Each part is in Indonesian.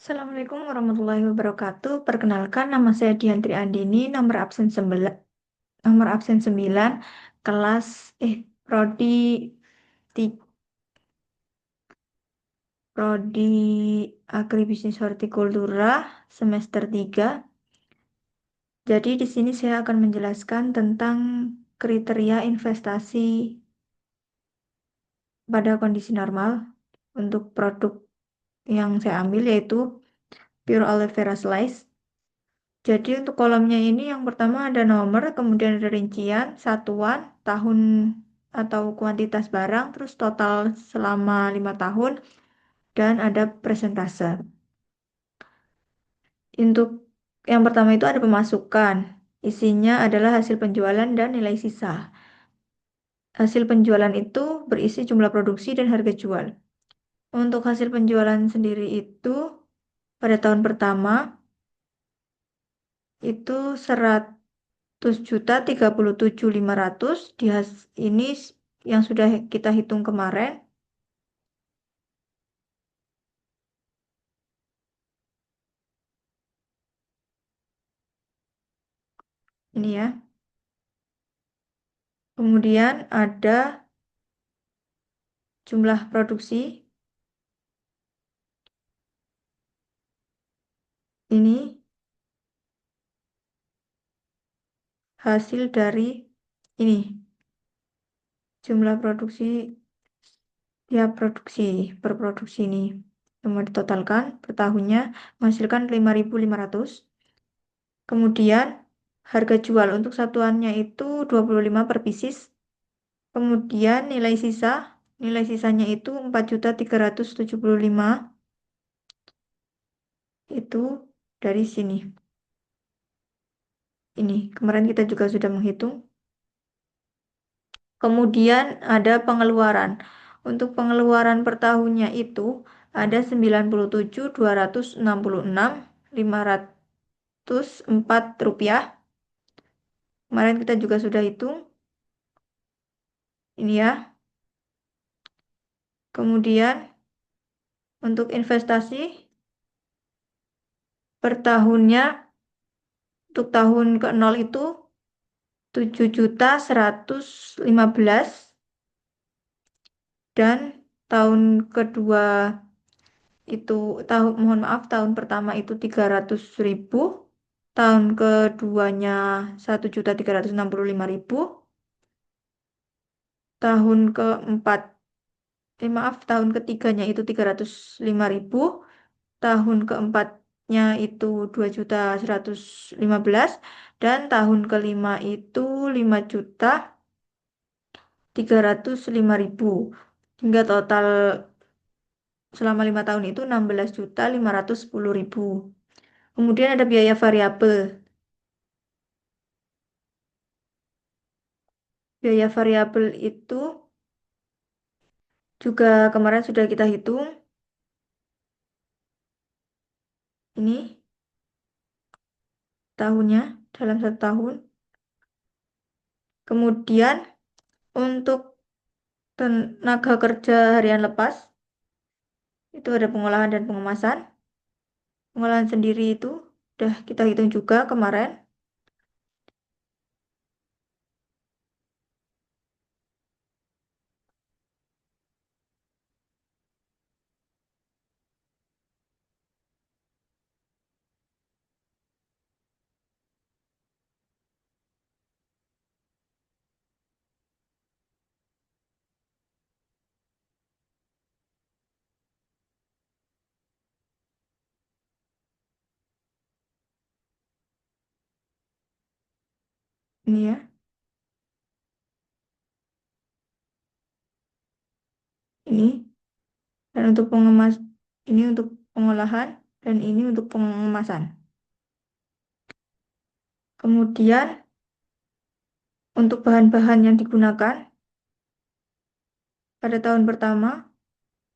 Assalamualaikum warahmatullahi wabarakatuh. Perkenalkan, nama saya Diantri Andini, nomor absen 9, kelas prodi ti- prodi Agribisnis Hortikultura semester 3. Jadi di sini saya akan menjelaskan tentang kriteria investasi pada kondisi normal untuk produk yang saya ambil yaitu Pure Aloe Vera Slice. Jadi untuk kolomnya ini yang pertama ada nomor, kemudian ada rincian, satuan, tahun atau kuantitas barang, terus total selama 5 tahun, dan ada presentase. Untuk yang pertama itu ada pemasukan, isinya adalah hasil penjualan dan nilai sisa. Hasil penjualan itu berisi jumlah produksi dan harga jual. Untuk hasil penjualan sendiri itu pada tahun pertama itu 100.037.500 ini yang sudah kita hitung kemarin. Ini ya. Kemudian ada jumlah produksi. Ini hasil dari ini. Jumlah produksi tiap produksi per produksi ini. Kemudian ditotalkan per tahunnya menghasilkan 5.500. Kemudian harga jual untuk satuannya itu 25 per pieces. Kemudian nilai sisanya itu 4.375 itu dari sini. Ini kemarin kita juga sudah menghitung. Kemudian ada pengeluaran. Untuk pengeluaran per tahunnya itu ada 97.266.504 rupiah. Kemarin kita juga sudah hitung. Ini ya. Kemudian untuk investasi per tahunnya untuk tahun ke-0 itu 7.115 dan tahun kedua itu mohon maaf, tahun pertama itu 300.000, tahun keduanya 1.365.000, tahun keempat maaf, tahun ketiganya itu 305.000, tahun keempatnya itu 2.115, dan tahun kelima itu 5.305.000, hingga total selama 5 tahun itu 16.510.000. Kemudian ada biaya variabel. Biaya variabel itu juga kemarin sudah kita hitung. Ini tahunnya dalam 1 tahun. Kemudian untuk tenaga kerja harian lepas itu ada pengolahan dan pengemasan. Pengolahan sendiri itu udah kita hitung juga kemarin. Ini ya, ini. Dan untuk ini untuk pengolahan dan ini untuk pengemasan. Kemudian untuk bahan-bahan yang digunakan pada tahun pertama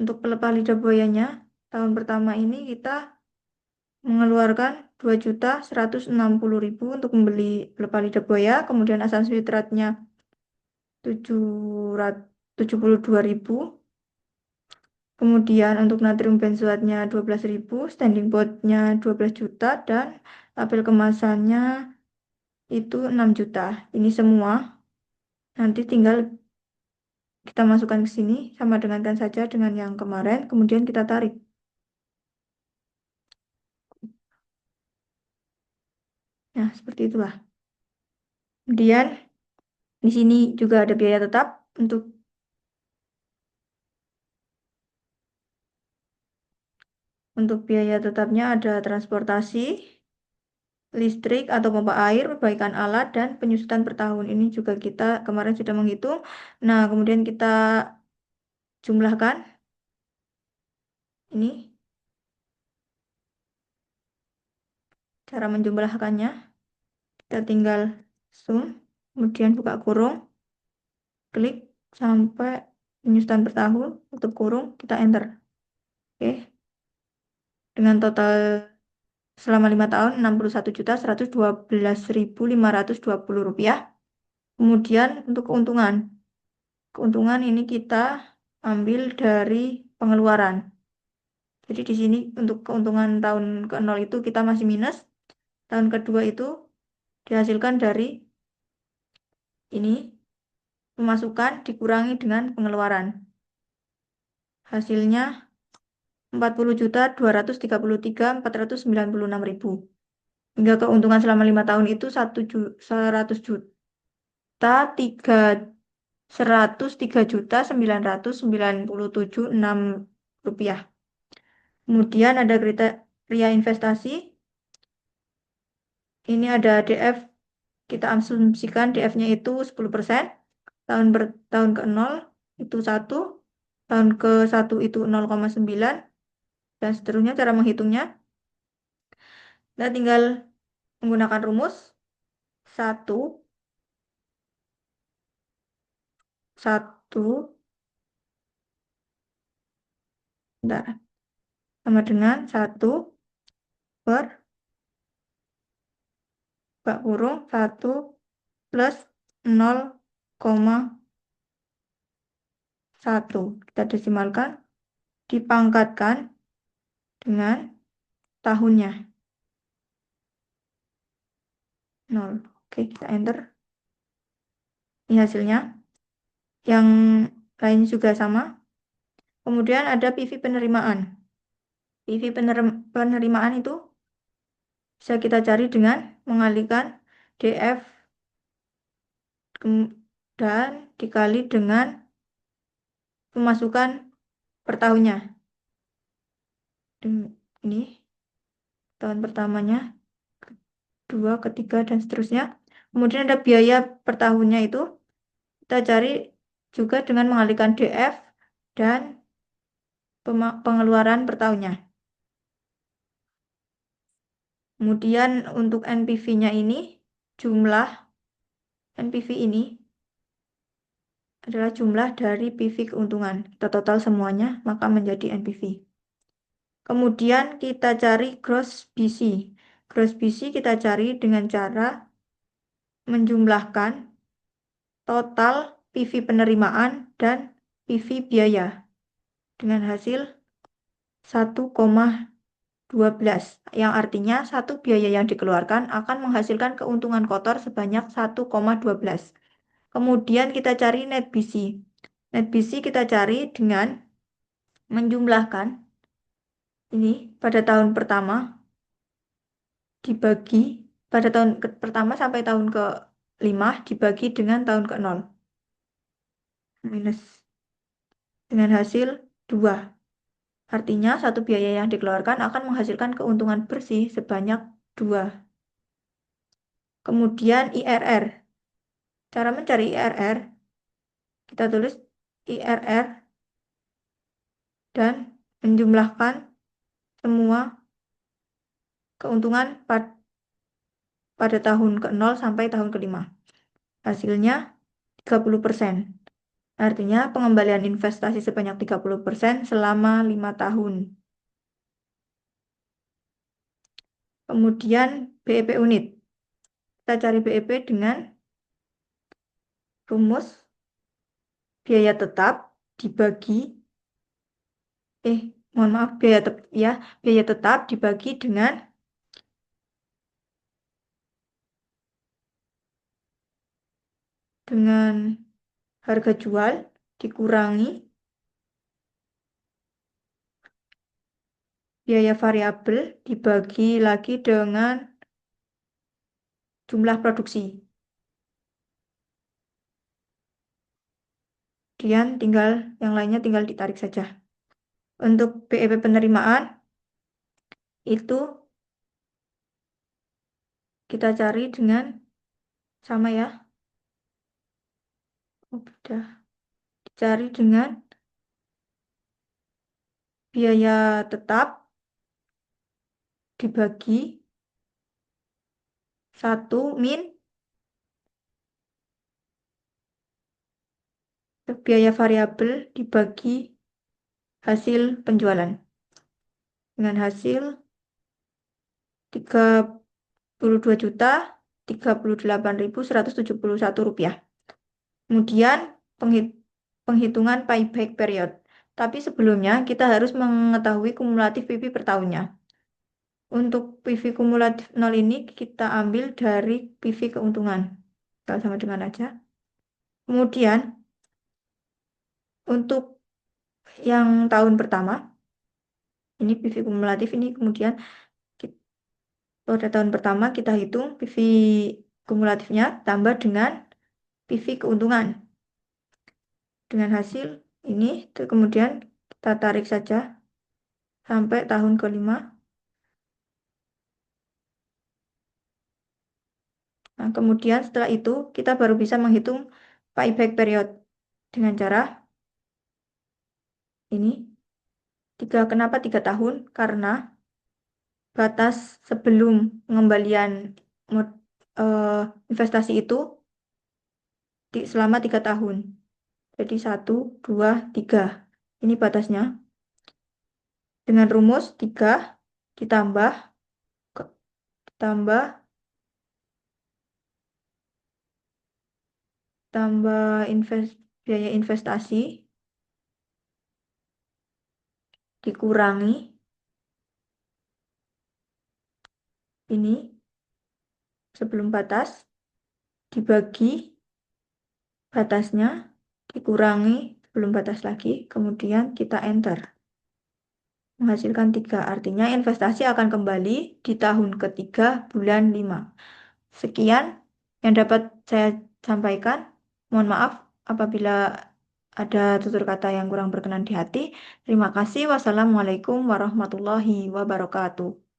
untuk pelepah lidah buayanya, tahun pertama ini kita mengeluarkan 2.160.000 untuk membeli pelepah lidah buaya, kemudian asam nitratnya 772.000, Kemudian untuk natrium benzoatnya 12.000, standing boardnya 12 juta, dan label kemasannya itu 6 juta. Ini semua nanti tinggal kita masukkan ke sini, sama dengankan saja dengan yang kemarin, kemudian kita tarik. Nah, seperti itulah. Kemudian di sini juga ada biaya tetap. Untuk biaya tetapnya ada transportasi, listrik atau pompa air, perbaikan alat, dan penyusutan per tahun. Ini juga kita kemarin sudah menghitung. Nah, kemudian kita jumlahkan ini, cara menjumlahkannya. Kita tinggal zoom, kemudian buka kurung, klik sampai penyusutan per tahun, tutup kurung, kita enter. Oke, dengan total selama 5 tahun 61.112.520 rupiah. Kemudian untuk keuntungan. Keuntungan ini kita ambil dari pengeluaran. Jadi di sini untuk keuntungan tahun ke-0 itu kita masih minus. Tahun kedua itu dihasilkan dari ini, pemasukan dikurangi dengan pengeluaran. Hasilnya 40.233.496.000. Hingga keuntungan selama 5 tahun itu 100.997.6 rupiah. Kemudian ada kriteria investasi. Ini ada DF, kita asumsikan DF-nya itu 10%. Tahun ke-0 itu 1, tahun ke-1 itu 0,9, dan seterusnya. Cara menghitungnya, kita tinggal menggunakan rumus 1, 1, bentar, sama dengan 1 per bak kurung 1 plus 0,1. Kita desimalkan, dipangkatkan dengan tahunnya 0. Oke, kita enter. Ini hasilnya. Yang lain juga sama. Kemudian ada PV penerimaan. PV penerimaan itu bisa kita cari dengan mengalihkan DF dan dikali dengan pemasukan per tahunnya. Ini tahun pertamanya, kedua, ketiga, dan seterusnya. Kemudian ada biaya per tahunnya itu kita cari juga dengan mengalihkan DF dan pengeluaran per tahunnya. Kemudian untuk NPV-nya ini, jumlah NPV ini adalah jumlah dari PV keuntungan. Kita total semuanya, maka menjadi NPV. Kemudian kita cari gross BC. Gross BC kita cari dengan cara menjumlahkan total PV penerimaan dan PV biaya dengan hasil 1,12, yang artinya satu biaya yang dikeluarkan akan menghasilkan keuntungan kotor sebanyak 1,12. Kemudian kita cari net BC. Net BC kita cari dengan menjumlahkan ini pada tahun pertama dibagi pada tahun pertama sampai tahun ke-5 dibagi dengan tahun ke-0 minus dengan hasil 2. Artinya satu biaya yang dikeluarkan akan menghasilkan keuntungan bersih sebanyak 2. Kemudian IRR. Cara mencari IRR, kita tulis IRR dan menjumlahkan semua keuntungan pada tahun ke-0 sampai tahun ke-5. Hasilnya 30%. Artinya pengembalian investasi sebanyak 30% selama 5 tahun. Kemudian BEP unit. Kita cari BEP dengan rumus biaya tetap dibagi eh mohon maaf, ya, biaya tetap dibagi dengan harga jual dikurangi biaya variabel dibagi lagi dengan jumlah produksi. Kemudian yang lainnya tinggal ditarik saja. Untuk BEP penerimaan itu kita cari dengan sama ya. Udah dicari dengan biaya tetap dibagi 1 min biaya variabel dibagi hasil penjualan. Dengan hasil 32.038.171 rupiah. Kemudian penghitungan payback period. Tapi sebelumnya kita harus mengetahui kumulatif PV per tahunnya. Untuk PV kumulatif 0 ini kita ambil dari PV keuntungan. Kalau sama dengan aja. Kemudian untuk yang tahun pertama, ini PV kumulatif ini kemudian pada tahun pertama kita hitung PV kumulatifnya tambah dengan PV keuntungan. Dengan hasil ini, kemudian kita tarik saja sampai tahun kelima. Nah, kemudian setelah itu kita baru bisa menghitung payback period dengan cara ini. Kenapa 3 tahun? Karena batas sebelum pengembalian eh, investasi itu selama 3 tahun. Jadi 1, 2, 3. Ini batasnya. Dengan rumus 3 ditambah ditambah tambah biaya investasi dikurangi ini sebelum batas dibagi batasnya dikurangi sebelum batas lagi, kemudian kita enter. Menghasilkan 3, artinya investasi akan kembali di tahun ketiga bulan 5. Sekian yang dapat saya sampaikan. Mohon maaf apabila ada tutur kata yang kurang berkenan di hati. Terima kasih. Wassalamualaikum warahmatullahi wabarakatuh.